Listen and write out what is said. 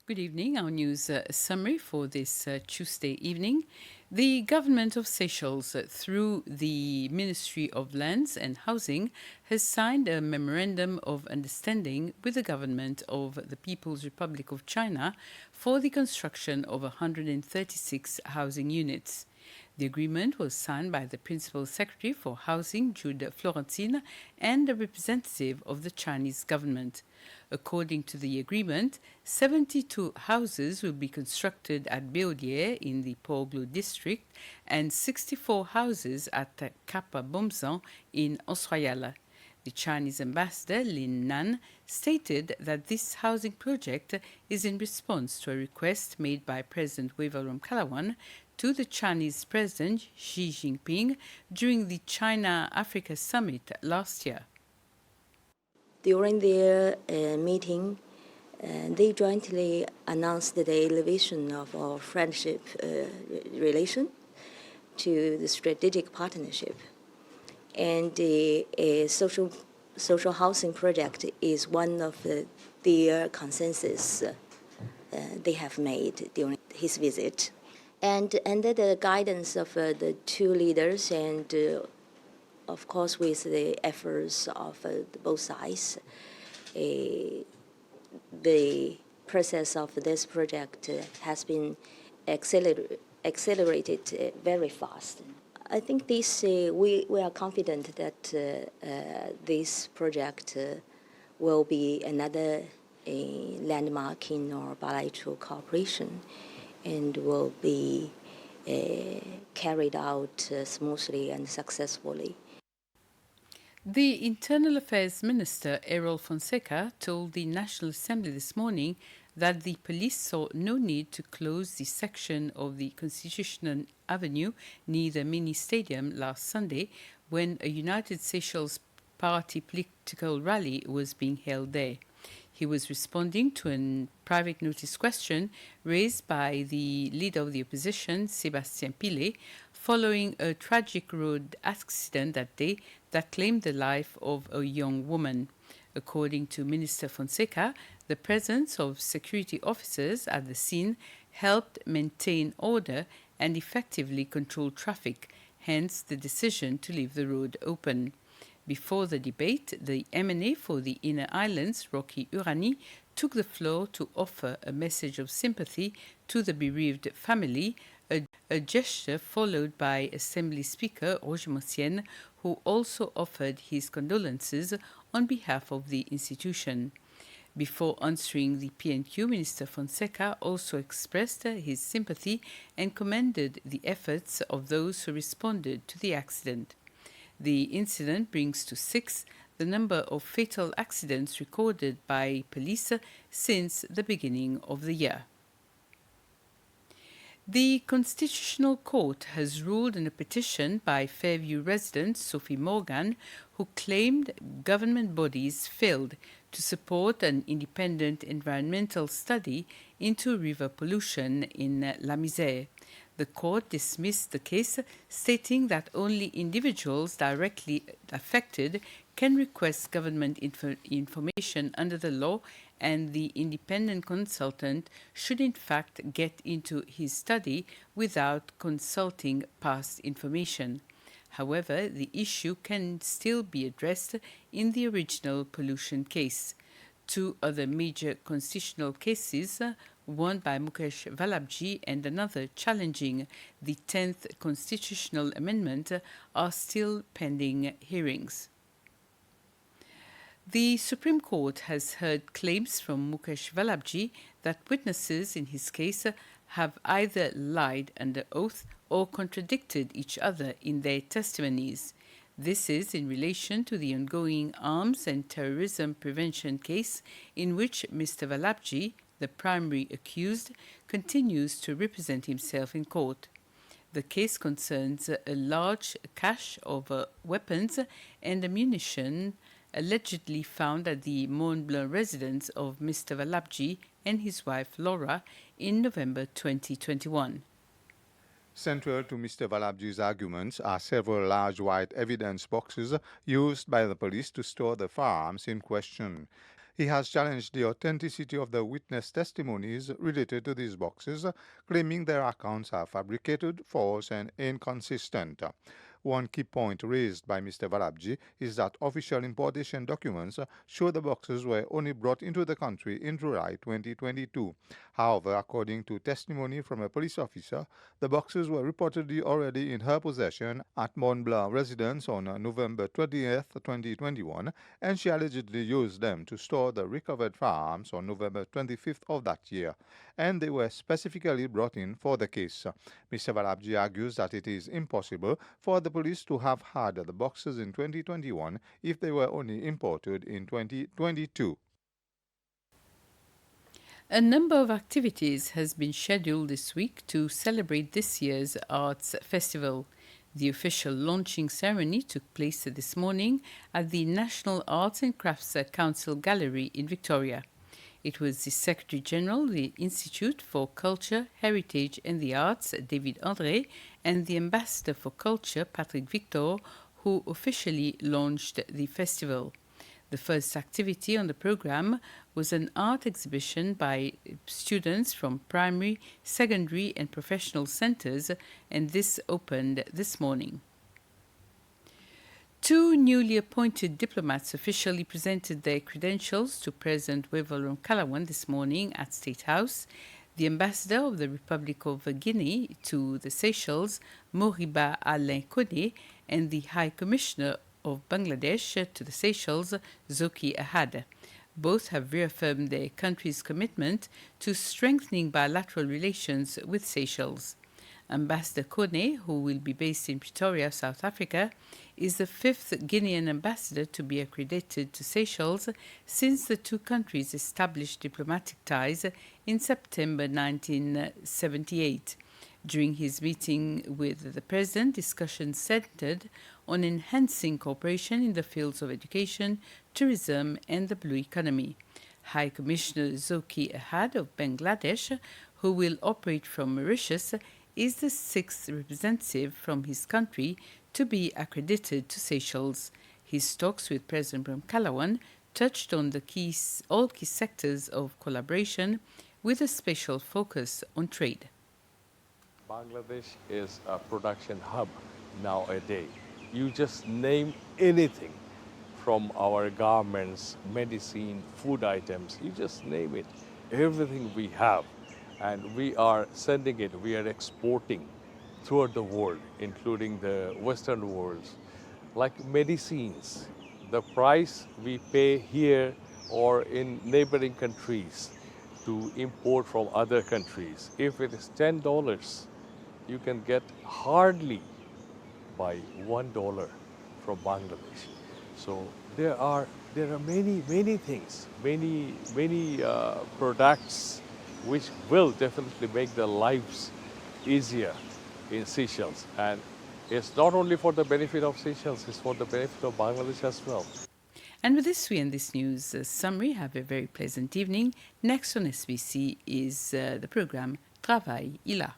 Good evening. Our news summary for this Tuesday evening. The government of Seychelles, through the Ministry of Lands and Housing, has signed a memorandum of understanding with the government of the People's Republic of China for the construction of 136 housing units. The agreement was signed by the Principal Secretary for Housing, Jude Florentine, and a representative of the Chinese government. According to the agreement, 72 houses will be constructed at Béolier in the Port-Glo district and 64 houses at Cap Bomzan in Anse-Royal. The Chinese ambassador, Lin Nan, stated that this housing project is in response to a request made by President Wevarum Kalawan to the Chinese President Xi Jinping during the China-Africa Summit last year. During their meeting, they jointly announced the elevation of our friendship relation to the strategic partnership. And a social housing project is one of their consensus they have made during his visit. And under the guidance of the two leaders and of course, with the efforts of both sides, the process of this project has been accelerated very fast. I think this we are confident that this project will be another landmark in our bilateral cooperation and will be carried out smoothly and successfully. The Internal Affairs Minister, Errol Fonseca, told the National Assembly this morning that the police saw no need to close the section of the Constitutional Avenue near the mini stadium last Sunday when a United Seychelles Party political rally was being held there. He was responding to a private notice question raised by the leader of the opposition, Sébastien Pillet, following a tragic road accident that day that claimed the life of a young woman. According to Minister Fonseca, the presence of security officers at the scene helped maintain order and effectively control traffic, hence the decision to leave the road open. Before the debate, the MNA for the Inner Islands, Rocky Urani, took the floor to offer a message of sympathy to the bereaved family, a gesture followed by Assembly Speaker Roger Mossienne, who also offered his condolences on behalf of the institution. Before answering the PNQ, Minister Fonseca also expressed his sympathy and commended the efforts of those who responded to the accident. The incident brings to 6 the number of fatal accidents recorded by police since the beginning of the year. The Constitutional Court has ruled in a petition by Fairview resident Sophie Morgan, who claimed government bodies failed to support an independent environmental study into river pollution in La Misère. The court dismissed the case, stating that only individuals directly affected can request government information under the law, and the independent consultant should in fact get into his study without consulting past information. However, the issue can still be addressed in the original pollution case. Two other major constitutional cases, one by Mukesh Valabji and another challenging the 10th constitutional amendment, are still pending hearings. The Supreme Court has heard claims from Mukesh Valabji that witnesses in his case have either lied under oath or contradicted each other in their testimonies. This is in relation to the ongoing arms and terrorism prevention case in which Mr. Valabji, the primary accused, continues to represent himself in court. The case concerns a large cache of weapons and ammunition allegedly found at the Mont Blanc residence of Mr. Valabji and his wife Laura in November 2021. Central to Mr. Valabji's arguments are several large white evidence boxes used by the police to store the firearms in question. He has challenged the authenticity of the witness testimonies related to these boxes, claiming their accounts are fabricated, false, and inconsistent. One key point raised by Mr. Valabji is that official importation documents show the boxes were only brought into the country in July 2022. However, according to testimony from a police officer, the boxes were reportedly already in her possession at Mont Blanc residence on November 20th, 2021, and she allegedly used them to store the recovered firearms on November 25th of that year, and they were specifically brought in for the case. Mr. Valabji argues that it is impossible for the police to have had the boxes in 2021 if they were only imported in 2022. A number of activities has been scheduled this week to celebrate this year's arts festival. The official launching ceremony took place this morning at the National Arts and Crafts Council Gallery in Victoria. It was the Secretary General of the Institute for Culture, Heritage and the Arts, David André, and the Ambassador for Culture, Patrick Victor, who officially launched the festival. The first activity on the program was an art exhibition by students from primary, secondary, and professional centers, and this opened this morning. Two newly appointed diplomats officially presented their credentials to President Wevalo Kalawan this morning at State House. The ambassador of the Republic of Guinea to the Seychelles, Moriba Alain Kone, and the High Commissioner of Bangladesh to the Seychelles, Zoki Ahad. Both have reaffirmed their country's commitment to strengthening bilateral relations with Seychelles. Ambassador Kone, who will be based in Pretoria, South Africa, is the fifth Guinean ambassador to be accredited to Seychelles since the two countries established diplomatic ties in September 1978. During his meeting with the President, discussions centered on enhancing cooperation in the fields of education, tourism, and the blue economy. High Commissioner Zoki Ahad of Bangladesh, who will operate from Mauritius, is the sixth representative from his country to be accredited to Seychelles. His talks with President Kalawan touched on all key sectors of collaboration with a special focus on trade. Bangladesh is a production hub nowadays. You just name anything from our garments, medicine, food items, you just name it. Everything we have. And we are sending it, we are exporting throughout the world, including the Western world. Like medicines, the price we pay here or in neighboring countries to import from other countries, if it is $10, you can get hardly by $1 from Bangladesh. So there are many things, many products which will definitely make their lives easier in Seychelles. And it's not only for the benefit of Seychelles, it's for the benefit of Bangladesh as well. And with this, we end this news summary. Have a very pleasant evening. Next on SBC is the program Travail Il a.